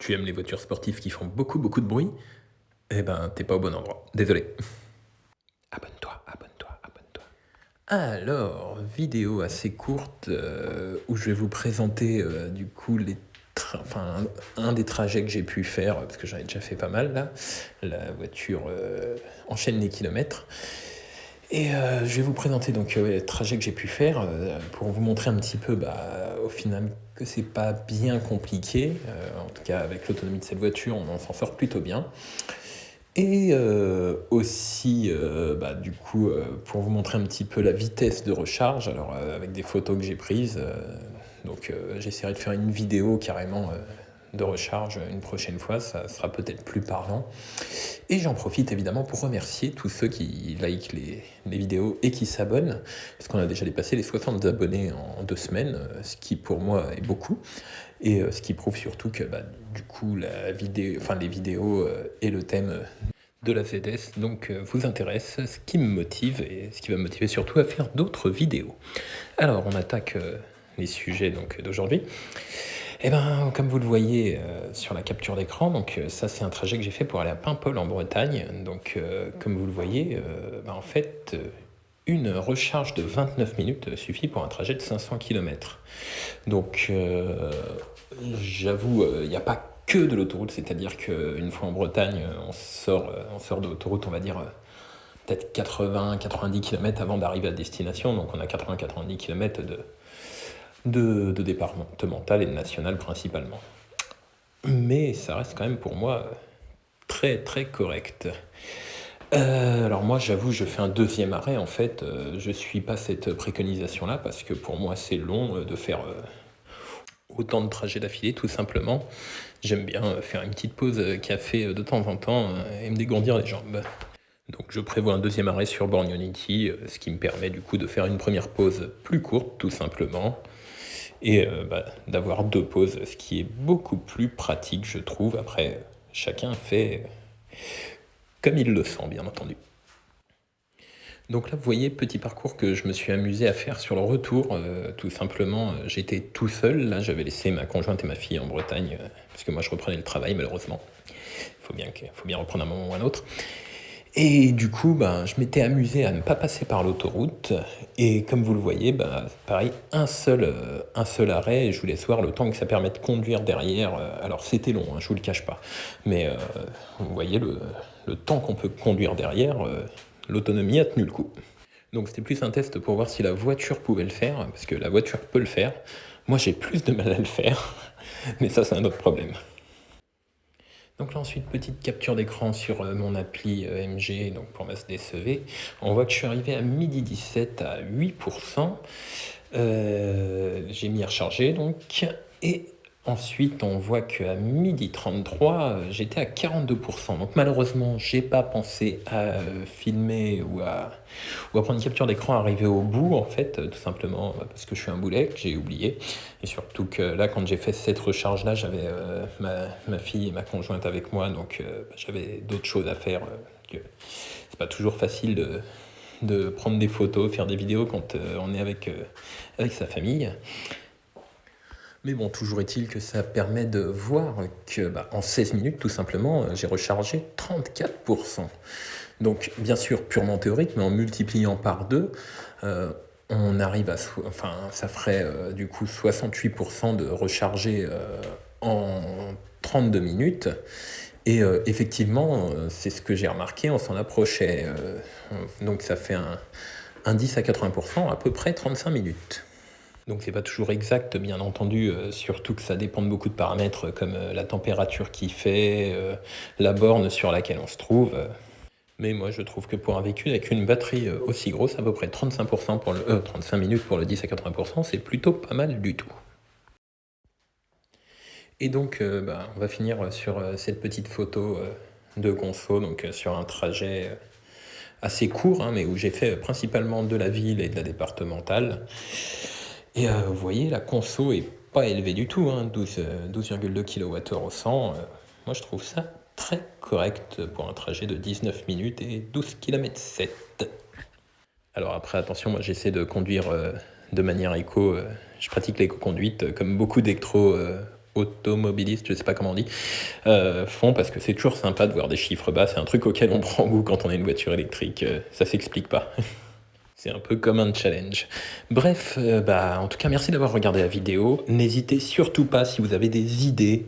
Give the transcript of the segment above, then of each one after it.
Tu aimes les voitures sportives qui font beaucoup de bruit? Eh ben, t'es pas au bon endroit. Désolé. Abonne-toi, abonne-toi, abonne-toi. Alors, vidéo assez courte où je vais vous présenter du coup un des trajets que j'ai pu faire, parce que j'en ai déjà fait pas mal là. La voiture enchaîne les kilomètres. Et je vais vous présenter donc les trajets que j'ai pu faire pour vous montrer un petit peu au final que c'est pas bien compliqué. En tout cas, avec l'autonomie de cette voiture, on s'en sort plutôt bien. Et aussi, du coup, pour vous montrer un petit peu la vitesse de recharge, alors avec des photos que j'ai prises, j'essaierai de faire une vidéo carrément de recharge une prochaine fois, ça sera peut-être plus parlant. Et j'en profite évidemment pour remercier tous ceux qui likent les vidéos et qui s'abonnent, parce qu'on a déjà dépassé les 60 abonnés en 2 semaines, ce qui pour moi est beaucoup. Et ce qui prouve surtout que du coup les vidéos et le thème de la ZS vous intéressent, ce qui me motive et ce qui va me motiver surtout à faire d'autres vidéos. Alors on attaque les sujets d'aujourd'hui. Et comme vous le voyez sur la capture d'écran, ça c'est un trajet que j'ai fait pour aller à Paimpol en Bretagne. Comme vous le voyez, en fait, une recharge de 29 minutes suffit pour un trajet de 500 km. J'avoue, il n'y a pas que de l'autoroute, c'est-à-dire qu'une fois en Bretagne, on sort de l'autoroute, on va dire peut-être 80-90 km avant d'arriver à destination, donc on a 80-90 km de départemental et de national principalement. Mais ça reste quand même pour moi très très correct. Alors moi j'avoue, je fais un deuxième arrêt en fait, je suis pas cette préconisation là parce que pour moi c'est long de faire autant de trajets d'affilée tout simplement. J'aime bien faire une petite pause café de temps en temps et me dégourdir les jambes. Donc je prévois un deuxième arrêt sur Born-Unity, ce qui me permet du coup de faire une première pause plus courte tout simplement et d'avoir 2 pauses, ce qui est beaucoup plus pratique je trouve. Après chacun fait comme il le sent bien entendu. Donc là vous voyez, petit parcours que je me suis amusé à faire sur le retour, tout simplement j'étais tout seul, là j'avais laissé ma conjointe et ma fille en Bretagne, parce que moi je reprenais le travail malheureusement. Il faut bien reprendre un moment ou un autre. Et du coup, je m'étais amusé à ne pas passer par l'autoroute. Et comme vous le voyez, pareil, un seul arrêt. Et je vous laisse voir le temps que ça permet de conduire derrière. Alors c'était long, je vous le cache pas. Mais vous voyez le temps qu'on peut conduire derrière, l'autonomie a tenu le coup. Donc c'était plus un test pour voir si la voiture pouvait le faire, parce que la voiture peut le faire. Moi j'ai plus de mal à le faire, mais ça c'est un autre problème. Donc là ensuite, petite capture d'écran sur mon appli MG donc pour ma DCEV. On voit que je suis arrivé à midi 17 à 8%. J'ai mis à recharger donc. Et ensuite, on voit qu'à midi 33, j'étais à 42%. Donc malheureusement, j'ai pas pensé à filmer ou à prendre une capture d'écran arrivé au bout, en fait, tout simplement parce que je suis un boulet, que j'ai oublié. Et surtout que là, quand j'ai fait cette recharge-là, j'avais ma fille et ma conjointe avec moi, donc j'avais d'autres choses à faire. C'est pas toujours facile de prendre des photos, faire des vidéos quand on est avec sa famille. Mais bon, toujours est-il que ça permet de voir que en 16 minutes, tout simplement, j'ai rechargé 34%. Donc, bien sûr, purement théorique, mais en multipliant par 2, on arrive à... ça ferait du coup 68% de recharger en 32 minutes. Et effectivement, c'est ce que j'ai remarqué, on s'en approchait. Donc ça fait un 10 à 80%, à peu près 35 minutes. Donc c'est pas toujours exact, bien entendu, surtout que ça dépend de beaucoup de paramètres comme la température qu'il fait, la borne sur laquelle on se trouve. Mais moi je trouve que pour un véhicule avec une batterie aussi grosse, à peu près 35%, 35 minutes pour le 10 à 80%, c'est plutôt pas mal du tout. Et donc on va finir sur cette petite photo de conso, donc sur un trajet assez court, mais où j'ai fait principalement de la ville et de la départementale. Et vous voyez, la conso est pas élevée du tout, 12,2 kWh au 100. Moi, je trouve ça très correct pour un trajet de 19 minutes et 12 km 7. Alors après, attention, moi j'essaie de conduire de manière éco. Je pratique l'éco-conduite comme beaucoup d'électro automobilistes, je sais pas comment on dit, font, parce que c'est toujours sympa de voir des chiffres bas. C'est un truc auquel on prend goût quand on a une voiture électrique. Ça s'explique pas. C'est un peu comme un challenge. Bref, en tout cas, merci d'avoir regardé la vidéo. N'hésitez surtout pas si vous avez des idées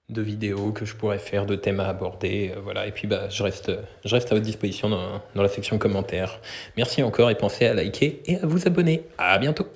de vidéos que je pourrais faire, de thèmes à aborder. Voilà. Et puis, je reste à votre disposition dans la section commentaires. Merci encore et pensez à liker et à vous abonner. À bientôt.